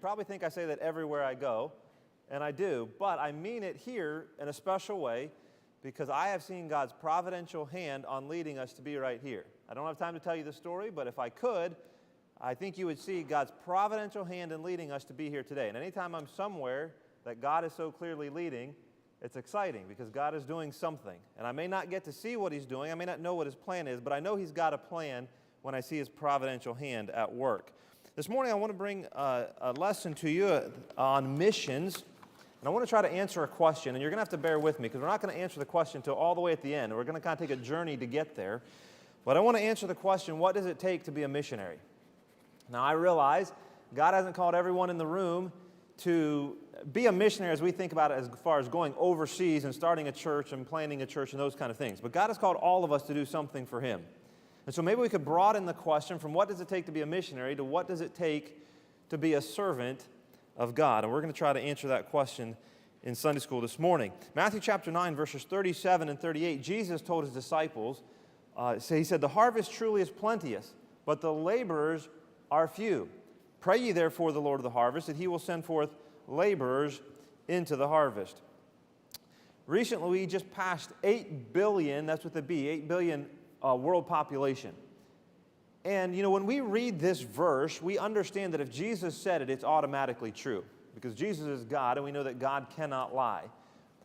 probably think I say that everywhere I go, and I do, but I mean it here in a special way because I have seen God's providential hand on leading us to be right here. I don't have time to tell you the story, but if I could, I think you would see God's providential hand in leading us to be here today. And anytime I'm somewhere that God is so clearly leading, it's exciting because God is doing something. And I may not get to see what He's doing, I may not know what His plan is, but I know He's got a plan when I see His providential hand at work. This morning I want to bring a lesson to you on missions, and I want to try to answer a question, and you're going to have to bear with me because we're not going to answer the question until all the way at the end. We're going to kind of take a journey to get there. But I want to answer the question, what does it take to be a missionary? Now I realize God hasn't called everyone in the room to be a missionary as we think about it as far as going overseas and starting a church and planting a church and those kind of things. But God has called all of us to do something for Him. And so maybe we could broaden the question from what does it take to be a missionary to what does it take to be a servant of God. And we're going to try to answer that question in Sunday school this morning. Matthew chapter 9, verses 37 and 38, Jesus told His disciples, He said, "The harvest truly is plenteous, but the laborers are few. Pray ye therefore the Lord of the harvest, that He will send forth laborers into the harvest." Recently, we just passed 8 billion, that's with a B, 8 billion world population. And, you know, when we read this verse, we understand that if Jesus said it, it's automatically true. Because Jesus is God, and we know that God cannot lie.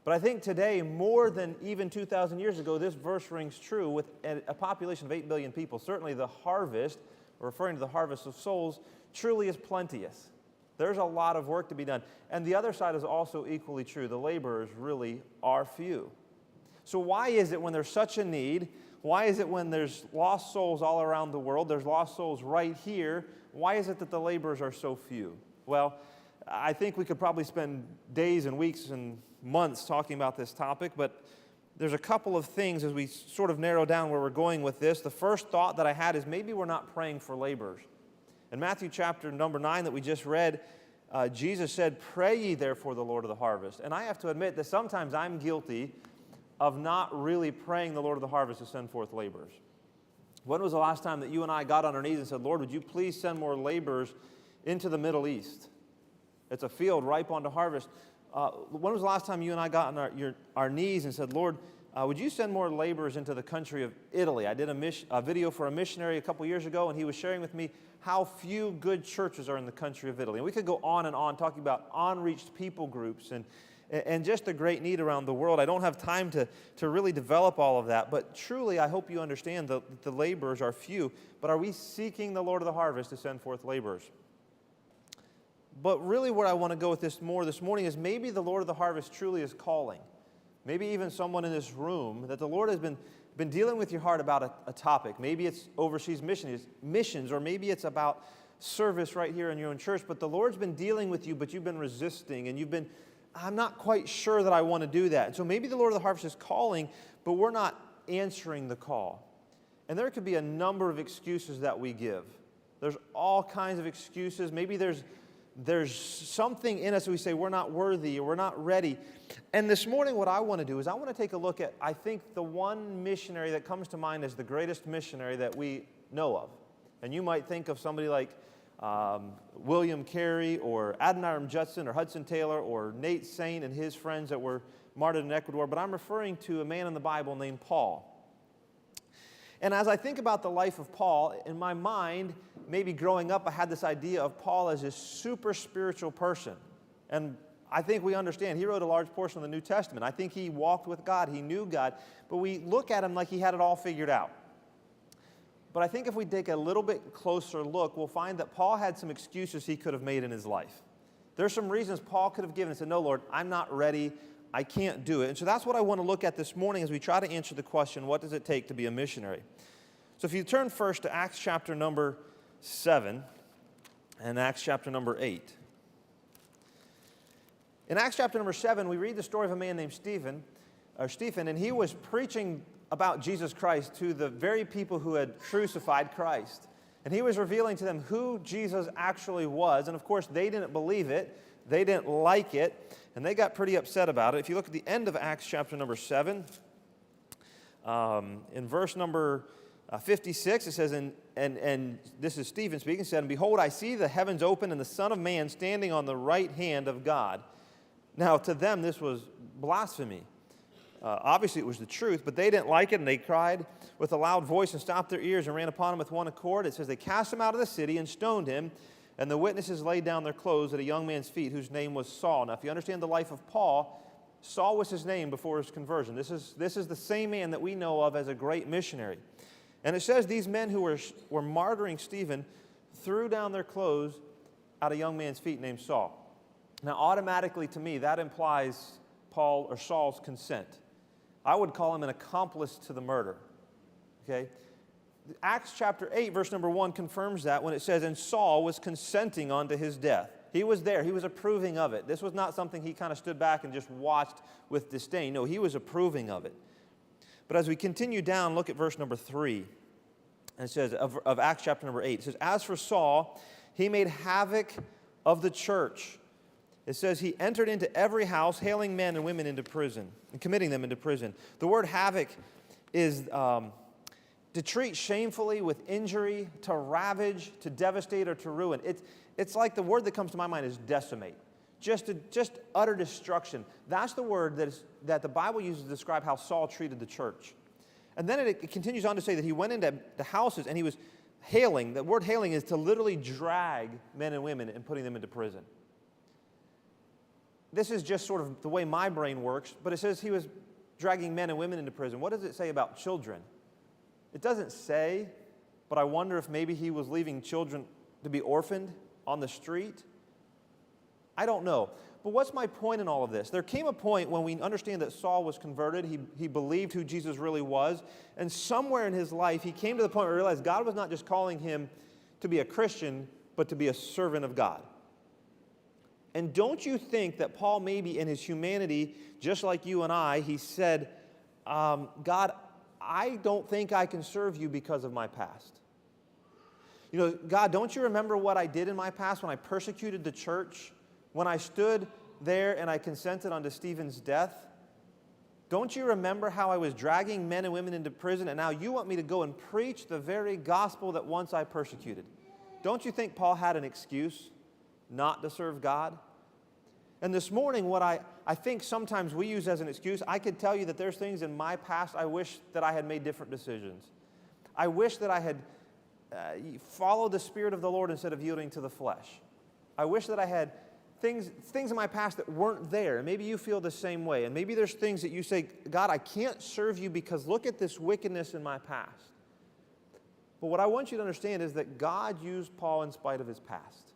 But I think today, more than even 2,000 years ago, this verse rings true with a population of 8 billion people. Certainly the harvest, referring to the harvest of souls, truly is plenteous. There's a lot of work to be done. And the other side is also equally true. The laborers really are few. So why is it when there's such a need, why is it when there's lost souls all around the world, there's lost souls right here, why is it that the laborers are so few? Well, I think we could probably spend days and weeks and months talking about this topic, but there's a couple of things as we sort of narrow down where we're going with this. The first thought that I had is maybe we're not praying for laborers. In Matthew chapter number 9 that we just read, Jesus said, "Pray ye therefore the Lord of the harvest." And I have to admit that sometimes I'm guilty of not really praying the Lord of the harvest to send forth laborers. When was the last time that you and I got on our knees and said, "Lord, would you please send more laborers into the Middle East? It's a field ripe unto harvest." When was the last time you and I got on our knees and said, "Lord, would you send more laborers into the country of Italy?" I did a video for a missionary a couple years ago, and he was sharing with me how few good churches are in the country of Italy. And we could go on and on talking about unreached people groups and just the great need around the world. I don't have time to really develop all of that, but truly I hope you understand that the laborers are few. But are we seeking the Lord of the harvest to send forth laborers? But really where I want to go with this morning is maybe the Lord of the harvest truly is calling. Maybe even someone in this room that the Lord has been dealing with your heart about a topic. Maybe it's overseas missions, or maybe it's about service right here in your own church, but the Lord's been dealing with you, but you've been resisting, and I'm not quite sure that I want to do that. And so maybe the Lord of the harvest is calling, but we're not answering the call. And there could be a number of excuses that we give. There's all kinds of excuses. Maybe there's something in us that we say we're not worthy or we're not ready. And this morning what I want to do is I want to take a look at, I think, the one missionary that comes to mind as the greatest missionary that we know of. And you might think of somebody like William Carey or Adoniram Judson or Hudson Taylor or Nate Saint and his friends that were martyred in Ecuador, but I'm referring to a man in the Bible named Paul. And as I think about the life of Paul, in my mind, maybe growing up, I had this idea of Paul as a super spiritual person. And I think we understand, he wrote a large portion of the New Testament. I think he walked with God, he knew God, but we look at him like he had it all figured out. But I think if we take a little bit closer look, we'll find that Paul had some excuses he could have made in his life. There's some reasons Paul could have given and said, "No, Lord, I'm not ready. I can't do it." And so that's what I want to look at this morning as we try to answer the question, what does it take to be a missionary? So if you turn first to Acts chapter number 7 and Acts chapter number 8. In Acts chapter number 7, we read the story of a man named Stephen, and he was preaching about Jesus Christ to the very people who had crucified Christ. And he was revealing to them who Jesus actually was. And of course, they didn't believe it. They didn't like it. And they got pretty upset about it. If you look at the end of Acts chapter number 7, in verse number 56, it says, "And and this is Stephen speaking, said, "And behold, I see the heavens open and the Son of Man standing on the right hand of God." Now, to them, this was blasphemy. Obviously, it was the truth, but they didn't like it, and they cried with a loud voice and stopped their ears and ran upon him with one accord. It says they cast him out of the city and stoned him, and the witnesses laid down their clothes at a young man's feet whose name was Saul. Now, if you understand the life of Paul, Saul was his name before his conversion. This is the same man that we know of as a great missionary. And it says these men who were martyring Stephen threw down their clothes at a young man's feet named Saul. Now, automatically to me, that implies Paul or Saul's consent. I would call him an accomplice to the murder. Okay? Acts chapter 8, verse number 1 confirms that when it says, "And Saul was consenting unto his death." He was there. He was approving of it. This was not something he kind of stood back and just watched with disdain. No, he was approving of it. But as we continue down, look at verse number 3. And it says, of Acts chapter number 8, it says, "As for Saul, he made havoc of the church." It says he entered into every house, hailing men and women into prison and committing them into prison. The word havoc is to treat shamefully with injury, to ravage, to devastate, or to ruin. It's like the word that comes to my mind is decimate. Just utter destruction. That's the word that the Bible uses to describe how Saul treated the church. And then it continues on to say that he went into the houses and he was hailing. The word hailing is to literally drag men and women and putting them into prison. This is just sort of the way my brain works, but it says he was dragging men and women into prison. What does it say about children? It doesn't say, but I wonder if maybe he was leaving children to be orphaned on the street. I don't know. But what's my point in all of this? There came a point when we understand that Saul was converted. He believed who Jesus really was. And somewhere in his life, he came to the point where he realized God was not just calling him to be a Christian, but to be a servant of God. And don't you think that Paul, maybe in his humanity, just like you and I, he said, God, I don't think I can serve you because of my past. You know, God, don't you remember what I did in my past when I persecuted the church? When I stood there and I consented unto Stephen's death? Don't you remember how I was dragging men and women into prison, and now you want me to go and preach the very gospel that once I persecuted? Don't you think Paul had an excuse not to serve God? And this morning, what I think sometimes we use as an excuse, I could tell you that there's things in my past I wish that I had made different decisions. I wish that I had followed the Spirit of the Lord instead of yielding to the flesh. I wish that I had things in my past that weren't there. And maybe you feel the same way. And maybe there's things that you say, God, I can't serve you because look at this wickedness in my past. But what I want you to understand is that God used Paul in spite of his past.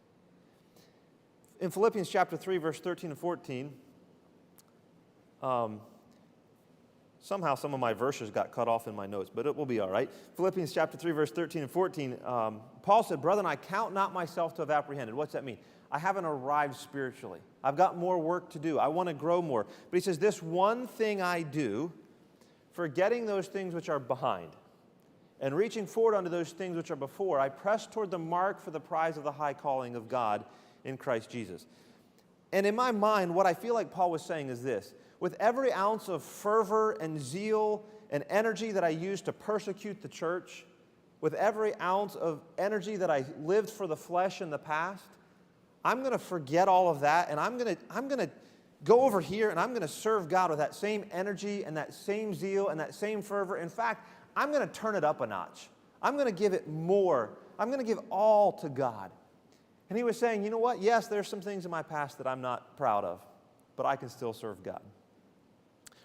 In Philippians chapter 3, verse 13 and 14, somehow some of my verses got cut off in my notes, but it will be all right. Philippians chapter 3, verse 13 and 14, Paul said, "Brethren, I count not myself to have apprehended." What's that mean? I haven't arrived spiritually. I've got more work to do. I want to grow more. But he says, "This one thing I do, forgetting those things which are behind, and reaching forward unto those things which are before, I press toward the mark for the prize of the high calling of God in Christ Jesus." And in my mind, what I feel like Paul was saying is this: with every ounce of fervor and zeal and energy that I used to persecute the church, with every ounce of energy that I lived for the flesh in the past, I'm going to forget all of that, and I'm going to go over here, and I'm going to serve God with that same energy and that same zeal and that same fervor. In fact, I'm going to turn it up a notch. I'm going to give it more. I'm going to give all to God. And he was saying, you know what? Yes, there's some things in my past that I'm not proud of, but I can still serve God.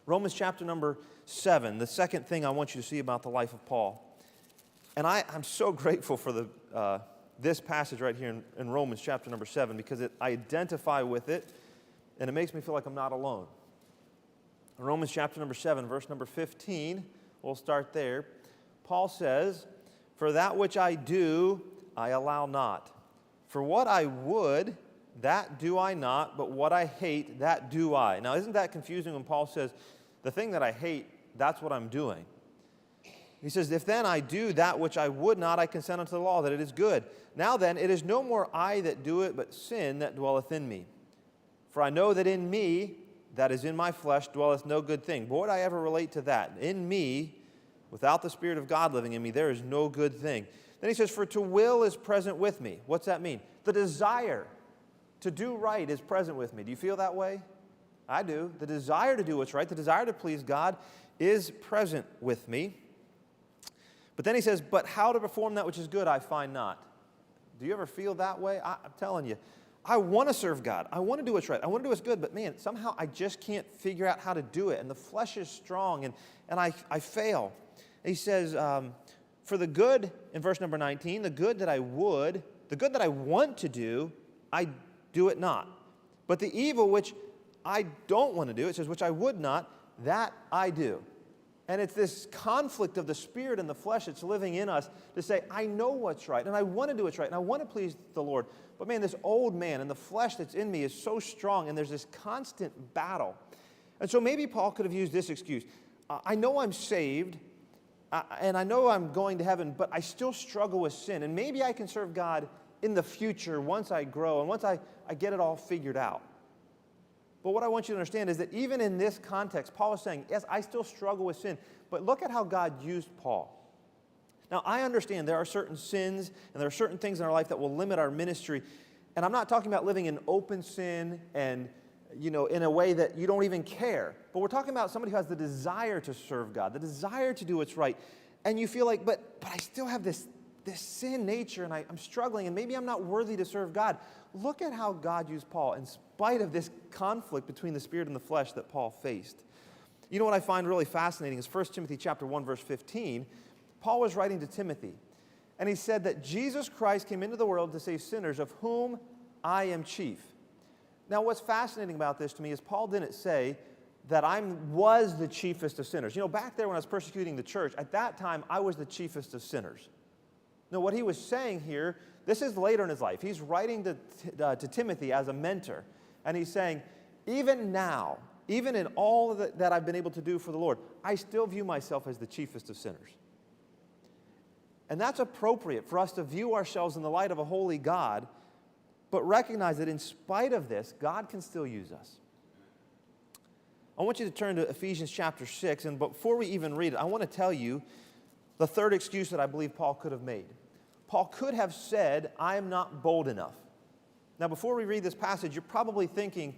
Romans chapter number 7, the second thing I want you to see about the life of Paul. And I'm so grateful for this passage right here in Romans chapter number 7 because I identify with it, and it makes me feel like I'm not alone. In Romans chapter number 7, verse number 15, we'll start there. Paul says, "For that which I do, I allow not. For what I would, that do I not, but what I hate, that do I." Now, isn't that confusing when Paul says, the thing that I hate, that's what I'm doing? He says, "If then I do that which I would not, I consent unto the law, that it is good. Now then, it is no more I that do it, but sin that dwelleth in me. For I know that in me, that is in my flesh, dwelleth no good thing." Boy, would I ever relate to that. In me, without the Spirit of God living in me, there is no good thing. Then he says, for to will is present with me. What's that mean? The desire to do right is present with me. Do you feel that way? I do. The desire to do what's right, the desire to please God is present with me. But then he says, but how to perform that which is good I find not. Do you ever feel that way? I'm telling you, I want to serve God. I want to do what's right. I want to do what's good, but man, somehow I just can't figure out how to do it. And the flesh is strong, and I fail. And he says, for the good, in verse number 19, the good that I want to do, I do it not. But the evil which I don't want to do, it says, which I would not, that I do. And it's this conflict of the spirit and the flesh that's living in us to say, I know what's right, and I want to do what's right, and I want to please the Lord. But man, this old man and the flesh that's in me is so strong, and there's this constant battle. And so maybe Paul could have used this excuse. I know I'm saved, and I know I'm going to heaven, but I still struggle with sin. And maybe I can serve God in the future once I grow and once I get it all figured out. But what I want you to understand is that even in this context, Paul is saying, yes, I still struggle with sin, but look at how God used Paul. Now, I understand there are certain sins and there are certain things in our life that will limit our ministry. And I'm not talking about living in open sin and, in a way that you don't even care. But we're talking about somebody who has the desire to serve God, the desire to do what's right. And you feel like, but I still have this sin nature, and I'm struggling, and maybe I'm not worthy to serve God. Look at how God used Paul in spite of this conflict between the spirit and the flesh that Paul faced. You know what I find really fascinating is 1 Timothy chapter 1, verse 15. Paul was writing to Timothy, and he said that Jesus Christ came into the world to save sinners, of whom I am chief. Now, what's fascinating about this to me is Paul didn't say that I was the chiefest of sinners. Back there when I was persecuting the church, at that time, I was the chiefest of sinners. No, what he was saying here, this is later in his life. He's writing to Timothy as a mentor, and he's saying, even now, even in all that I've been able to do for the Lord, I still view myself as the chiefest of sinners. And that's appropriate for us to view ourselves in the light of a holy God, but recognize that in spite of this, God can still use us. I want you to turn to Ephesians chapter 6, and before we even read it, I want to tell you the third excuse that I believe Paul could have made. Paul could have said, I am not bold enough. Now, before we read this passage, you're probably thinking,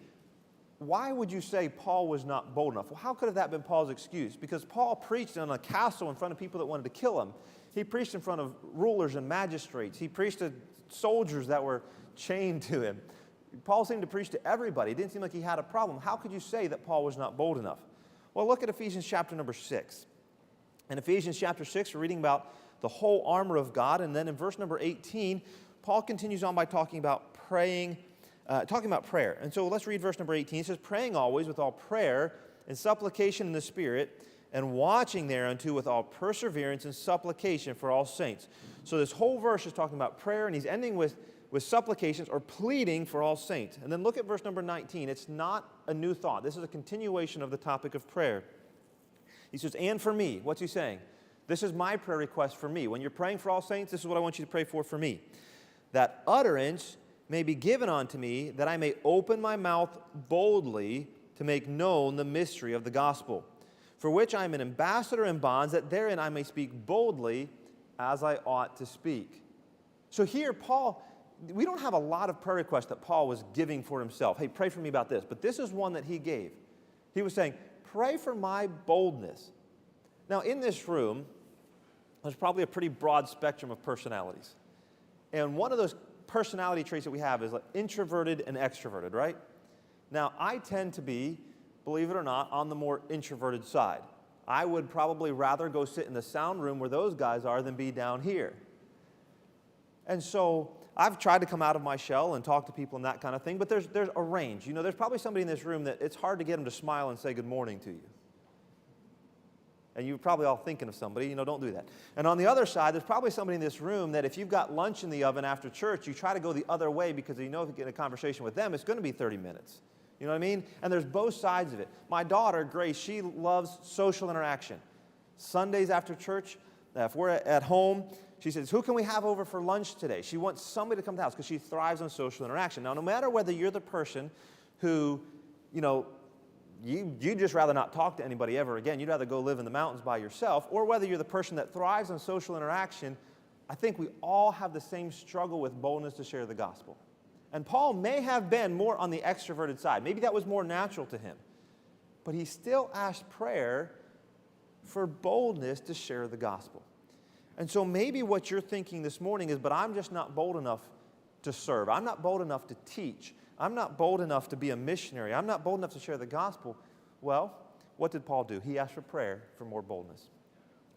why would you say Paul was not bold enough? Well, how could have that been Paul's excuse? Because Paul preached on a castle in front of people that wanted to kill him. He preached in front of rulers and magistrates. He preached to soldiers that were chained to him. Paul seemed to preach to everybody. It didn't seem like he had a problem. How could you say that Paul was not bold enough? Well, look at Ephesians chapter number 6. In Ephesians chapter 6, we're reading about the whole armor of God. And then in verse number 18, Paul continues on by talking about prayer. And so let's read verse number 18. It says, praying always with all prayer and supplication in the Spirit, and watching thereunto with all perseverance and supplication for all saints. So this whole verse is talking about prayer, and he's ending with supplications or pleading for all saints. And then look at verse number 19. It's not a new thought. This is a continuation of the topic of prayer. He says, and for me. What's he saying? This is my prayer request for me. When you're praying for all saints, this is what I want you to pray for me. That utterance may be given unto me, that I may open my mouth boldly to make known the mystery of the gospel, for which I am an ambassador in bonds, that therein I may speak boldly as I ought to speak. So here, Paul, we don't have a lot of prayer requests that Paul was giving for himself. Hey, pray for me about this. But this is one that he gave. He was saying, pray for my boldness. Now, in this room, there's probably a pretty broad spectrum of personalities. And one of those personality traits that we have is like introverted and extroverted, right? Now, I tend to be, believe it or not, on the more introverted side. I would probably rather go sit in the sound room where those guys are than be down here. And so I've tried to come out of my shell and talk to people and that kind of thing, but there's a range. There's probably somebody in this room that it's hard to get them to smile and say good morning to you. And you're probably all thinking of somebody, don't do that. And on the other side, there's probably somebody in this room that if you've got lunch in the oven after church, you try to go the other way because you know if you get in a conversation with them, it's going to be 30 minutes. You know what I mean? And there's both sides of it. My daughter, Grace, she loves social interaction. Sundays after church, if we're at home, she says, who can we have over for lunch today? She wants somebody to come to the house because she thrives on social interaction. Now, no matter whether you're the person who, you'd just rather not talk to anybody ever again. You'd rather go live in the mountains by yourself. Or whether you're the person that thrives on social interaction, I think we all have the same struggle with boldness to share the gospel. And Paul may have been more on the extroverted side. Maybe that was more natural to him. But he still asked prayer for boldness to share the gospel. And so maybe what you're thinking this morning is, but I'm just not bold enough to serve. I'm not bold enough to teach. I'm not bold enough to be a missionary. I'm not bold enough to share the gospel. Well, what did Paul do? He asked for prayer for more boldness.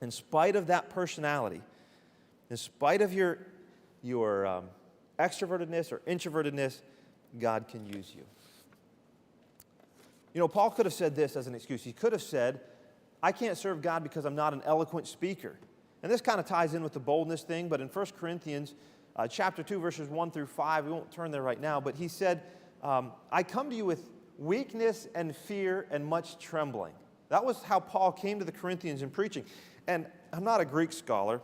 In spite of that personality, in spite of your extrovertedness or introvertedness, God can use you. You know, Paul could have said this as an excuse. He could have said, I can't serve God because I'm not an eloquent speaker. And this kind of ties in with the boldness thing, but in 1 Corinthians chapter 2, verses 1 through 5, we won't turn there right now, but he said, I come to you with weakness and fear and much trembling. That was how Paul came to the Corinthians in preaching. And I'm not a Greek scholar,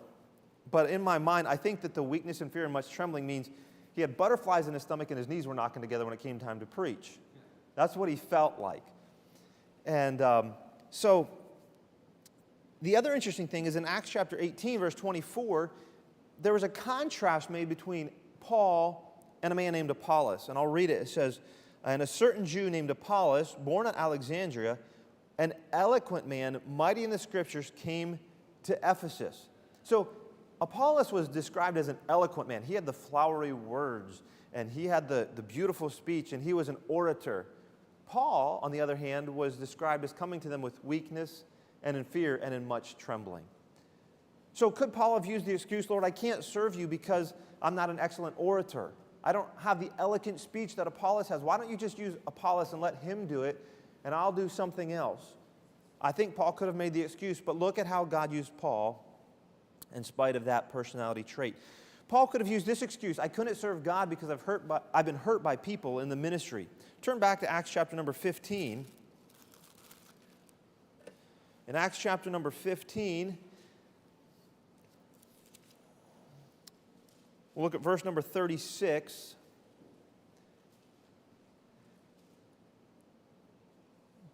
but in my mind, I think that the weakness and fear and much trembling means he had butterflies in his stomach and his knees were knocking together when it came time to preach. That's what he felt like. And so the other interesting thing is in Acts chapter 18, verse 24, there was a contrast made between Paul and a man named Apollos. And I'll read it. It says, and a certain Jew named Apollos, born at Alexandria, an eloquent man, mighty in the scriptures, came to Ephesus. So Apollos was described as an eloquent man. He had the flowery words, and he had the beautiful speech, and he was an orator. Paul, on the other hand, was described as coming to them with weakness and in fear and in much trembling. So could Paul have used the excuse, Lord, I can't serve you because I'm not an excellent orator. I don't have the eloquent speech that Apollos has. Why don't you just use Apollos and let him do it, and I'll do something else? I think Paul could have made the excuse, but look at how God used Paul in spite of that personality trait. Paul could have used this excuse, I couldn't serve God because I've been hurt by people in the ministry. Turn back to Acts chapter number 15. In Acts chapter number 15, we'll look at verse number 36.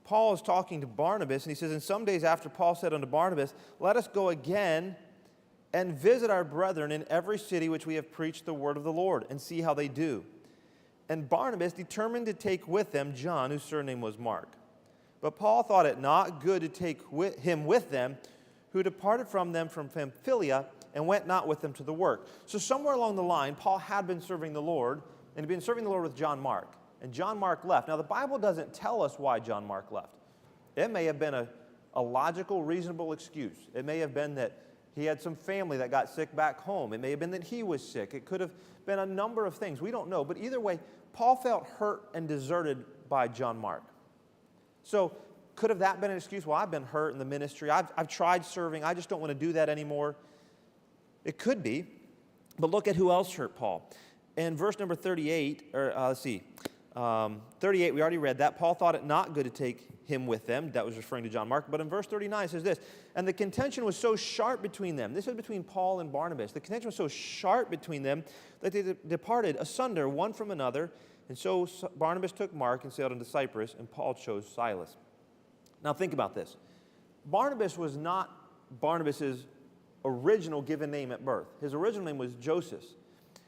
Paul is talking to Barnabas, and he says, and some days after Paul said unto Barnabas, let us go again and visit our brethren in every city which we have preached the word of the Lord, and see how they do. And Barnabas determined to take with them John, whose surname was Mark. But Paul thought it not good to take him with them, who departed from them from Pamphylia, and went not with them to the work. So somewhere along the line, Paul had been serving the Lord, and had been serving the Lord with John Mark. And John Mark left. Now, the Bible doesn't tell us why John Mark left. It may have been a logical, reasonable excuse. It may have been that he had some family that got sick back home. It may have been that he was sick. It could have been a number of things. We don't know. But either way, Paul felt hurt and deserted by John Mark. So could have that been an excuse? Well, I've been hurt in the ministry. I've tried serving. I just don't want to do that anymore. It could be. But look at who else hurt Paul. In verse number 38, 38, we already read that. Paul thought it not good to take him with them. That was referring to John Mark. But in verse 39 it says this, and the contention was so sharp between them. This is between Paul and Barnabas. The contention was so sharp between them that they departed asunder one from another. And so Barnabas took Mark and sailed into Cyprus, and Paul chose Silas. Now think about this. Barnabas was not Barnabas's original given name at birth. His original name was Joseph.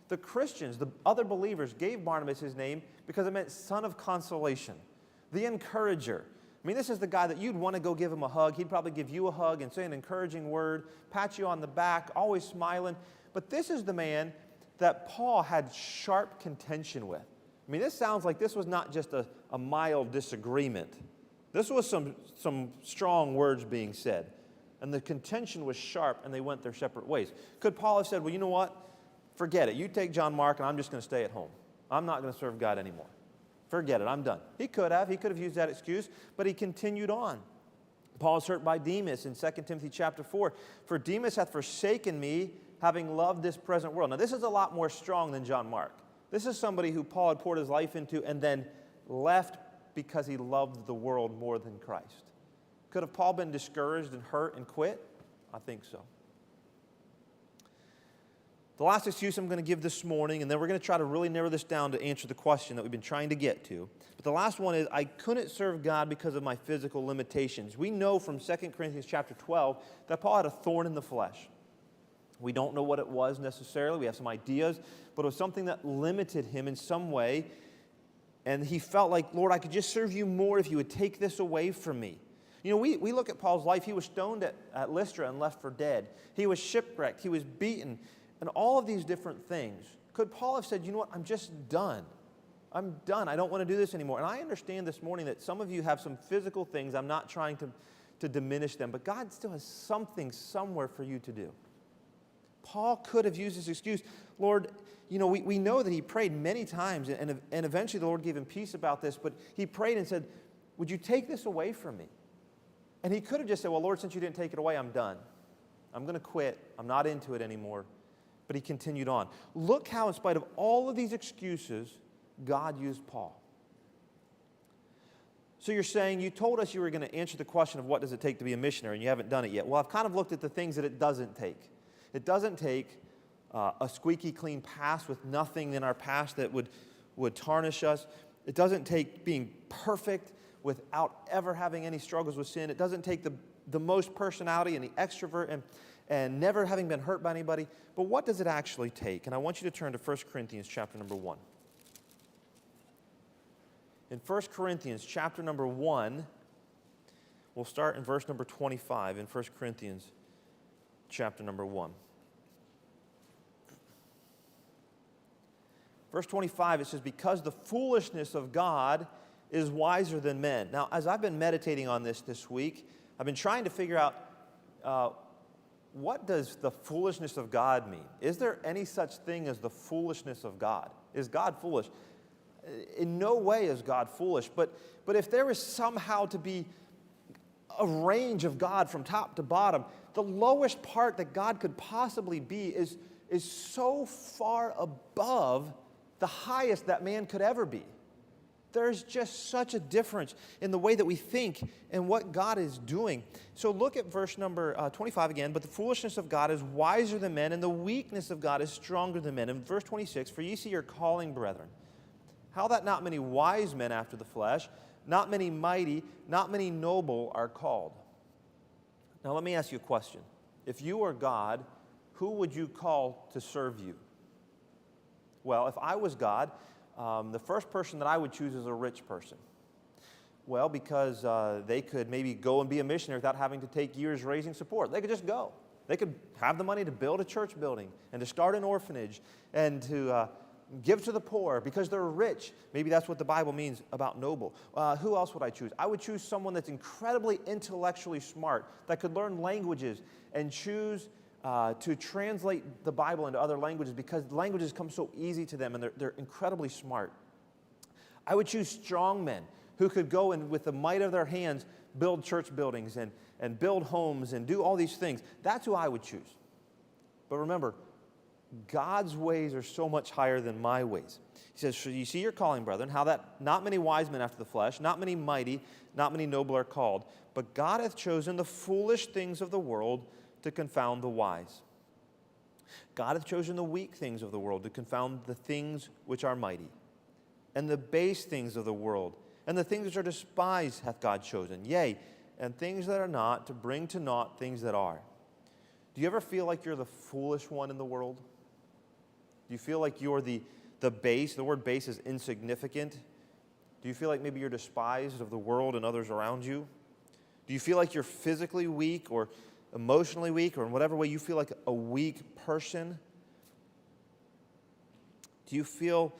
The Christians, the other believers, gave Barnabas his name because it meant son of consolation, the encourager. I mean, this is the guy that you'd want to go give him a hug. He'd probably give you a hug and say an encouraging word, pat you on the back, always smiling. But this is the man that Paul had sharp contention with. I mean, this sounds like this was not just a mild disagreement. This was some strong words being said. And the contention was sharp, and they went their separate ways. Could Paul have said, well, you know what? Forget it. You take John Mark, and I'm just going to stay at home. I'm not going to serve God anymore. Forget it. I'm done. He could have. He could have used that excuse, but he continued on. Paul is hurt by Demas in 2 Timothy chapter 4. For Demas hath forsaken me, having loved this present world. Now, this is a lot more strong than John Mark. This is somebody who Paul had poured his life into and then left because he loved the world more than Christ. Could have Paul been discouraged and hurt and quit? I think so. The last excuse I'm going to give this morning, and then we're going to try to really narrow this down to answer the question that we've been trying to get to. But the last one is, I couldn't serve God because of my physical limitations. We know from 2 Corinthians chapter 12 that Paul had a thorn in the flesh. We don't know what it was necessarily. We have some ideas, but it was something that limited him in some way. And he felt like, Lord, I could just serve you more if you would take this away from me. You know, we look at Paul's life. He was stoned at Lystra and left for dead. He was shipwrecked. He was beaten. And all of these different things. Could Paul have said, you know what, I'm just done. I'm done. I don't want to do this anymore. And I understand this morning that some of you have some physical things. I'm not trying to diminish them. But God still has something somewhere for you to do. Paul could have used this excuse. Lord, you know, we know that he prayed many times. And eventually the Lord gave him peace about this. But he prayed and said, would you take this away from me? And he could have just said, well, Lord, since you didn't take it away, I'm done. I'm going to quit. I'm not into it anymore. But he continued on. Look how, in spite of all of these excuses, God used Paul. So you're saying, you told us you were going to answer the question of what does it take to be a missionary, and you haven't done it yet. Well, I've kind of looked at the things that it doesn't take. It doesn't take a squeaky clean past with nothing in our past that would tarnish us. It doesn't take being perfect without ever having any struggles with sin. It doesn't take the most personality and the extrovert and never having been hurt by anybody. But what does it actually take? And I want you to turn to 1 Corinthians chapter number 1. In 1 Corinthians chapter number 1, we'll start in verse number 25 in 1 Corinthians chapter number 1. Verse 25, it says, because the foolishness of God is wiser than men. Now, as I've been meditating on this week, I've been trying to figure out what does the foolishness of God mean? Is there any such thing as the foolishness of God? Is God foolish? In no way is God foolish, but if there is somehow to be a range of God from top to bottom, the lowest part that God could possibly be is so far above the highest that man could ever be. There's just such a difference in the way that we think and what God is doing. So look at verse number 25 again. But the foolishness of God is wiser than men, and the weakness of God is stronger than men. In verse 26, for ye see your calling, brethren, how that not many wise men after the flesh, not many mighty, not many noble are called. Now let me ask you a question. If you were God, who would you call to serve you? Well, if I was God, the first person that I would choose is a rich person. Well, because they could maybe go and be a missionary without having to take years raising support. They could just go. They could have the money to build a church building and to start an orphanage and to give to the poor because they're rich. Maybe that's what the Bible means about noble. Who else would I choose? I would choose someone that's incredibly intellectually smart, that could learn languages and choose to translate the Bible into other languages because languages come so easy to them and they're incredibly smart. I would choose strong men who could go and with the might of their hands build church buildings and build homes and do all these things. That's who I would choose. But remember, God's ways are so much higher than my ways. He says, so you see your calling, brethren, how that not many wise men after the flesh, not many mighty, not many noble are called, but God hath chosen the foolish things of the world to confound the wise. God hath chosen the weak things of the world to confound the things which are mighty. And the base things of the world, and the things which are despised hath God chosen. Yea, and things that are not, to bring to naught things that are. Do you ever feel like you're the foolish one in the world? Do you feel like you're the base? The word base is insignificant. Do you feel like maybe you're despised of the world and others around you? Do you feel like you're physically weak or emotionally weak, or in whatever way you feel like a weak person? Do you feel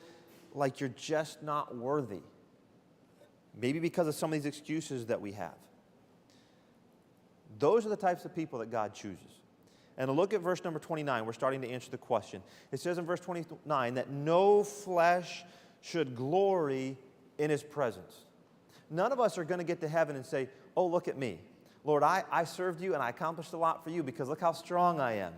like you're just not worthy? Maybe because of some of these excuses that we have. Those are the types of people that God chooses. And look at verse number 29. We're starting to answer the question. It says in verse 29 that no flesh should glory in his presence. None of us are going to get to heaven and say, oh, look at me. Lord, I served you and I accomplished a lot for you because look how strong I am.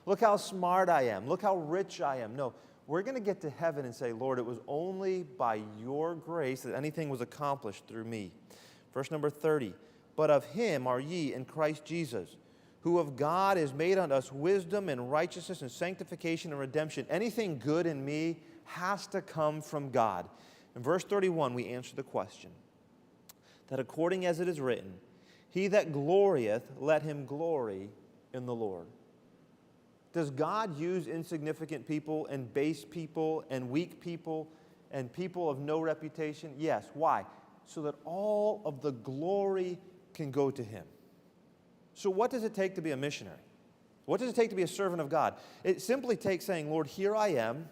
Look how smart I am. Look how rich I am. No, we're going to get to heaven and say, Lord, it was only by your grace that anything was accomplished through me. Verse number 30, but of him are ye in Christ Jesus, who of God is made unto us wisdom and righteousness and sanctification and redemption. Anything good in me has to come from God. In verse 31, we answer the question, that according as it is written, he that glorieth, let him glory in the Lord. Does God use insignificant people and base people and weak people and people of no reputation? Yes. Why? So that all of the glory can go to Him. So what does it take to be a missionary? What does it take to be a servant of God? It simply takes saying, Lord, here I am.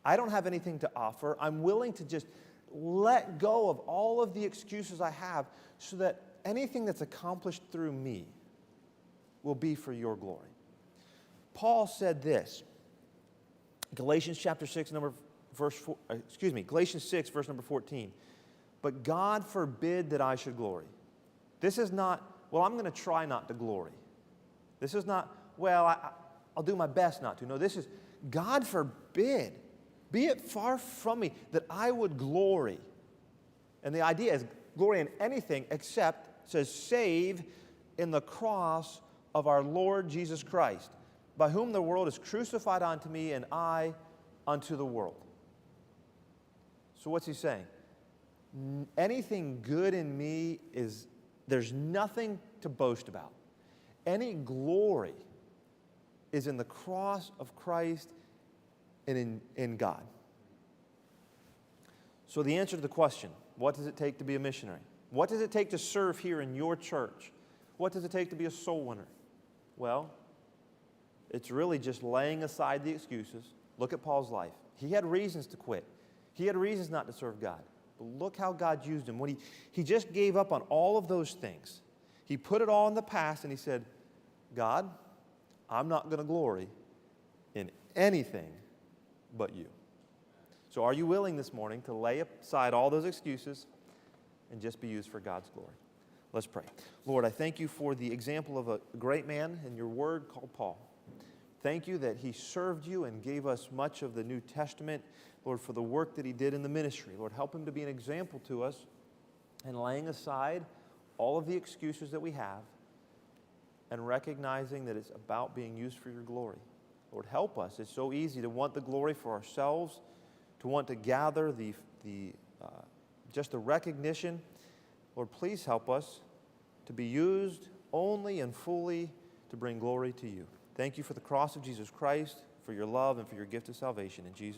I don't have anything to offer. I'm willing to just let go of all of the excuses I have so that anything that's accomplished through me will be for your glory. Paul said this, Galatians 6, verse number 14. But God forbid that I should glory. This is not, well, I'm going to try not to glory. This is not, well, I'll do my best not to. No, this is, God forbid, be it far from me that I would glory. And the idea is glory in anything except, it says, save in the cross of our Lord Jesus Christ, by whom the world is crucified unto me and I unto the world. So what's he saying? Anything good in me there's nothing to boast about. Any glory is in the cross of Christ and in God. So the answer to the question, what does it take to be a missionary? What does it take to serve here in your church? What does it take to be a soul winner? Well, it's really just laying aside the excuses. Look at Paul's life. He had reasons to quit. He had reasons not to serve God. But look how God used him. When he just gave up on all of those things. He put it all in the past and he said, God, I'm not going to glory in anything but you. So are you willing this morning to lay aside all those excuses and just be used for God's glory? Let's pray. Lord, I thank you for the example of a great man in your word called Paul. Thank you that he served you and gave us much of the New Testament, Lord, for the work that he did in the ministry. Lord, help him to be an example to us in laying aside all of the excuses that we have and recognizing that it's about being used for your glory. Lord, help us. It's so easy to want the glory for ourselves, to want to gather just the recognition. Lord, please help us to be used only and fully to bring glory to you. Thank you for the cross of Jesus Christ, for your love, and for your gift of salvation. In Jesus'